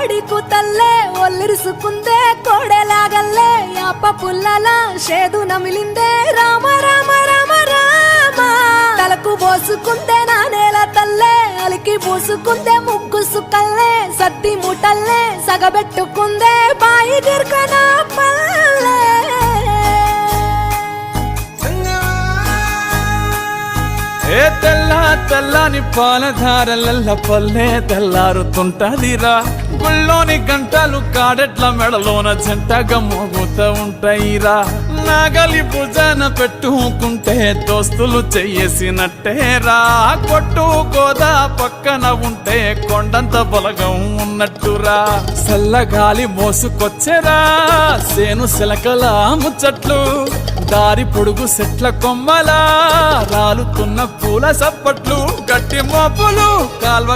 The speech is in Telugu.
కోడి కూతల్లే ఒల్లిరుసుకుందే కోడెలాగల్లే యాప పుల్లల షేదు నమిలిందే రామ రామ రామ రామ తలకు పోసుకుందే నా నేల తల్లే అలికి పూసుకుందే ముగ్గు సుక్కల్లే సత్తి ముటల్లే సగబెట్టుకుందే బాయి గిర్కన పల్లె ఏ తెల్ల తెల్లని పాలధారలల్ల పల్లె తెల్లారుతుంటదిరా గుళ్ళోని గంటలు కాడెట్ల మెడలోన జంటగా మోగుతూ ఉంటాయిరా నాగలి భుజాన పెట్టుకుంటే దోస్తులు చెయ్యేసినట్టేరా కొట్టు గోదా పక్కన ఉంటే కొండంత బలగం ఉన్నట్టురా చల్లగాలి మోసుకొచ్చెరా సేను సిలకల ముచ్చట్లు దారి పొడుగు సెట్ల కొమ్మలా రాలుతున్న పూల సప్పట్లు గట్టి మోపులు కాల్వ